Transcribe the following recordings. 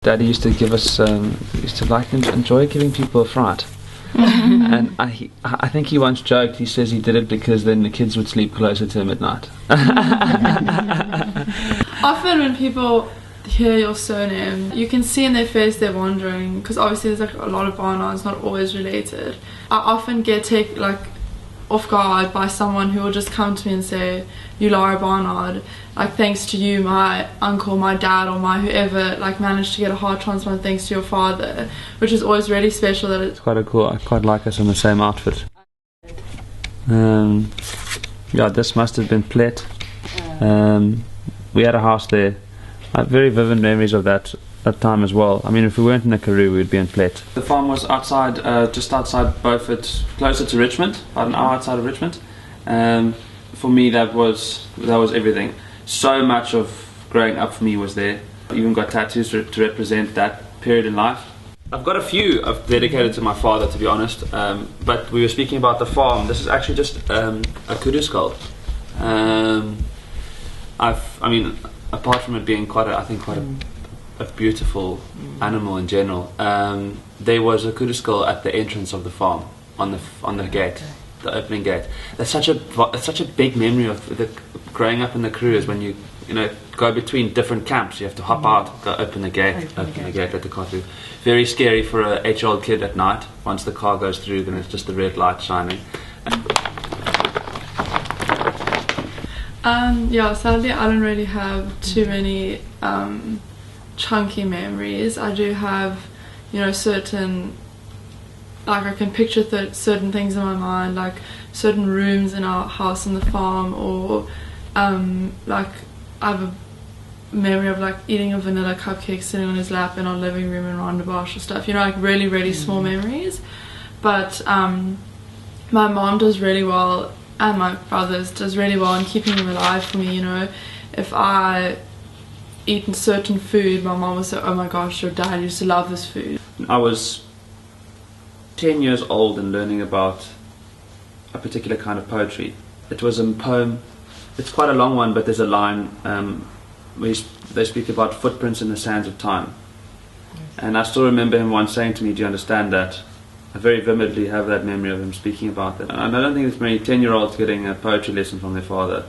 Daddy used to give us, used to enjoy giving people a fright. And I think he once joked, he says he did it because then the kids would sleep closer to him at night. Often when people hear your surname, you can see in their face they're wondering, because obviously there's like a lot of Barnards, not always related. I often get taken off guard by someone who will just come to me and say, "You Lara Barnard, like thanks to you, my uncle, my dad, or my whoever managed to get a heart transplant thanks to your father," which is always really special. That it's quite cool. I quite like us in the same outfit. Yeah, this must have been Plet. We had a house there. I have very vivid memories of that time as well. I mean, if we weren't in the Karoo, we'd be in Plet. The farm was outside, just outside Beaufort, closer to Richmond, about an hour outside of Richmond. For me, that was everything. So much of growing up for me was there. I even got tattoos to represent that period in life. I've got a few I've dedicated to my father, to be honest. But we were speaking about the farm. This is actually just a kudu skull. I mean, apart from it being quite a beautiful animal in general, there was a kudu skull at the entrance of the farm on the gate, the opening gate. That's such a big memory of growing up in the Karoo. Is when you go between different camps. You have to hop out, go open the gate, let the car through. Very scary for a 8-year-old kid at night. Once the car goes through, then it's just the red light shining. Yeah, sadly I don't really have too many chunky memories. I do have, certain, I can picture certain things in my mind, like certain rooms in our house on the farm, or I have a memory of eating a vanilla cupcake sitting on his lap in our living room in Rondebosch or stuff, really, really small memories. But my mom does really well, and my brothers does really well in keeping them alive for me. If I eat certain food, my mom will say, "Oh my gosh, your dad used to love this food." I was 10 years old and learning about a particular kind of poetry. It was a poem. It's quite a long one, but there's a line where they speak about footprints in the sands of time. And I still remember him once saying to me, "Do you understand that?" I very vividly have that memory of him speaking about that. And I don't think there's many 10-year-olds getting a poetry lesson from their father,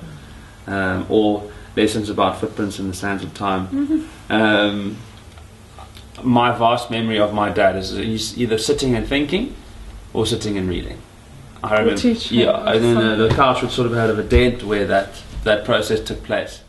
or lessons about footprints in the sands of time. My vast memory of my dad is he's either sitting and thinking or sitting and reading. I remember, and then the couch would sort of have a dent where that process took place.